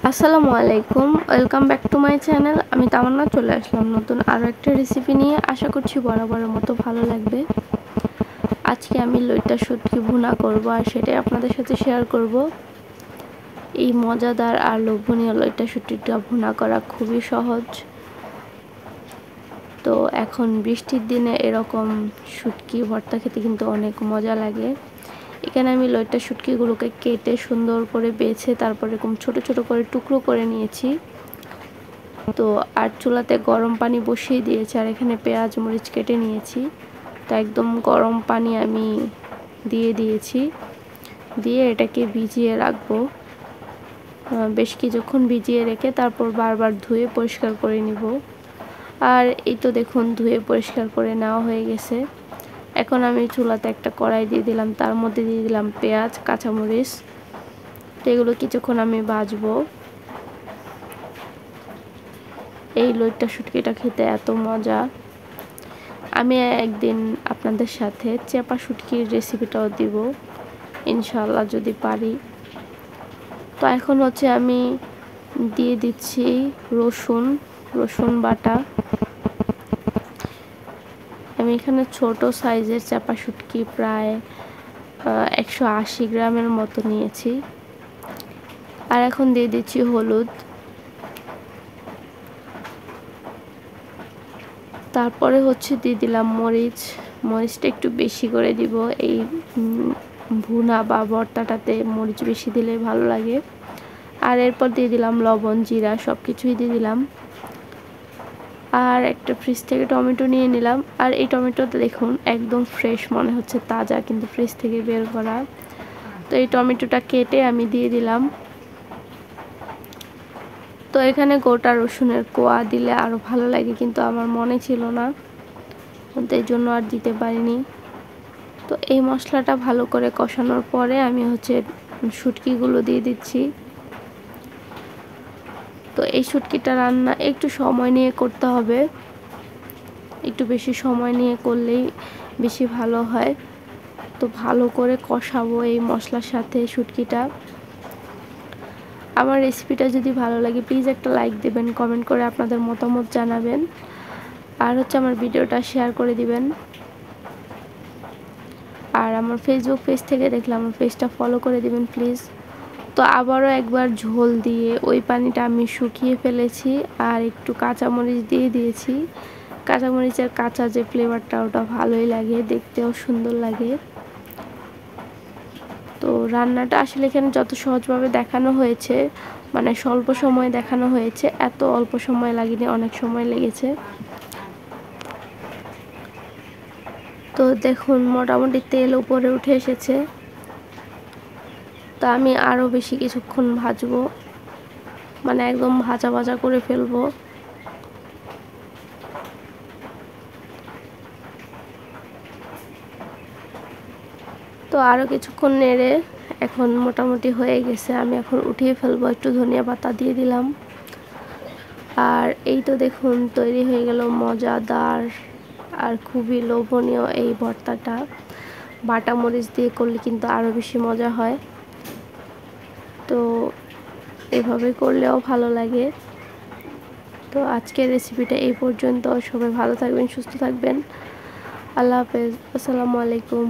আসসালামু আলাইকুম, welcome back to my channel. আমি তামান্না চলে আসলাম নতুন আরও একটা রেসিপি নিয়ে। আশা করছি বরাবরের মতো ভালো লাগবে। আজকে আমি লইট্টা শুটকি ভুনা করব আর সেটাই আপনাদের সাথে শেয়ার করব। এই মজাদার আর লোভনীয় লইট্টা শুটকিটা ভুনা করা খুবই সহজ। তো এখন বৃষ্টির দিনে এরকম শুটকি ভর্তা খেতে কিন্তু অনেক মজা লাগে। এখানে আমি লইট্টা শুটকিগুলোকে কেটে সুন্দর করে বেছে তারপর এরকম ছোট ছোট করে টুকরো করে নিয়েছি। তো আর চুলাতে গরম পানি বসিয়ে দিয়েছি আর এখানে পেঁয়াজ মরিচ কেটে নিয়েছি। তো একদম গরম পানি আমি দিয়ে দিয়েছি, দিয়ে এটাকে ভিজিয়ে রাখবো। বেশ কিছুক্ষণ ভিজিয়ে রেখে তারপর বারবার ধুয়ে পরিষ্কার করে নিব। আর এই তো দেখুন ধুয়ে পরিষ্কার করে নেওয়া হয়ে গেছে। এখন আমি চুলাতে একটা কড়াই দিয়ে দিলাম, তার মধ্যে দিয়ে দিলাম পেঁয়াজ কাঁচামরিচ। তো এগুলো কিছুক্ষণ আমি ভাজবো। এই লইট্টা শুটকিটা খেতে এত মজা। আমি একদিন আপনাদের সাথে চেপা শুটকির রেসিপিটাও দিব ইনশাআল্লাহ যদি পারি। তো এখন হচ্ছে আমি দিয়ে দিচ্ছি রসুন বাটা। আমি এখানে ছোট সাইজের চেপা শুটকি প্রায় 180 গ্রামের মতো নিয়েছি। আর এখন দিয়ে দিচ্ছি হলুদ, তারপরে হচ্ছে দিয়ে দিলাম মরিচটা একটু বেশি করে দিব। এই ভুনা বা ভর্তাটাতে মরিচ বেশি দিলে ভালো লাগে। আর এরপর দিয়ে দিলাম লবণ জিরা সব কিছুই দিয়ে দিলাম। আর একটা ফ্রিজ থেকে টমেটো নিয়ে নিলাম। আর এই টমেটোটা দেখুন একদম ফ্রেশ মনে হচ্ছে, তাজা কিন্তু ফ্রিজ থেকে বের করা। তো এই টমেটোটা কেটে আমি দিয়ে দিলাম। তো এখানে গোটা রসুনের কোয়া দিলে আরও ভালো লাগে, কিন্তু আমার মনে ছিল না, এই জন্য আর দিতে পারিনি। তো এই মশলাটা ভালো করে কষানোর পরে আমি হচ্ছে শুটকিগুলো দিয়ে দিচ্ছি। তো এই শুটকিটা রান্না একটু সময় নিয়ে করতে হবে, একটু বেশি সময় নিয়ে করলেই বেশি ভালো হয়। তো ভালো করে কষাবো এই মশলার সাথে শুটকিটা। আমার রেসিপিটা যদি ভালো লাগে প্লিজ একটা লাইক দেবেন, কমেন্ট করে আপনাদের মতামত জানাবেন, আর হচ্ছে আমার ভিডিওটা শেয়ার করে দিবেন। আর আমার ফেসবুক পেজ থেকে দেখলে আমার পেজটা ফলো করে দিবেন প্লিজ। তো আবারও একবার ঝোল দিয়ে ওই পানিটা আমি শুকিয়ে ফেলেছি আর একটু কাঁচামরিচ দিয়ে দিয়েছি। কাঁচামরিচের কাঁচা যে ফ্লেভারটা ওটা ভালোই লাগে, দেখতেও সুন্দর লাগে। তো রান্নাটা আসলে এখানে যত সহজভাবে দেখানো হয়েছে, মানে স্বল্প সময় দেখানো হয়েছে, এত অল্প সময় লাগেনি, অনেক সময় লেগেছে। তো দেখুন মোটামুটি তেল উপরে উঠে এসেছে। তো আমি আরও বেশি কিছুক্ষণ ভাজবো, মানে একদম ভাজা ভাজা করে ফেলবো। তো আরও কিছুক্ষণ নেড়ে এখন মোটামুটি হয়ে গেছে, আমি এখন উঠিয়ে ফেলবো। একটু ধনিয়া পাতা দিয়ে দিলাম। আর এই তো দেখুন তৈরি হয়ে গেল মজাদার আর খুবই লোভনীয় এই ভর্তাটা। বাটা মরিচ দিয়ে করলে কিন্তু আরও বেশি মজা হয়। তো এভাবে করলেও ভালো লাগে। তো আজকের রেসিপিটা এই পর্যন্ত। সবাই ভালো থাকবেন, সুস্থ থাকবেন। আল্লাহ হাফেজ, আসসালামু আলাইকুম।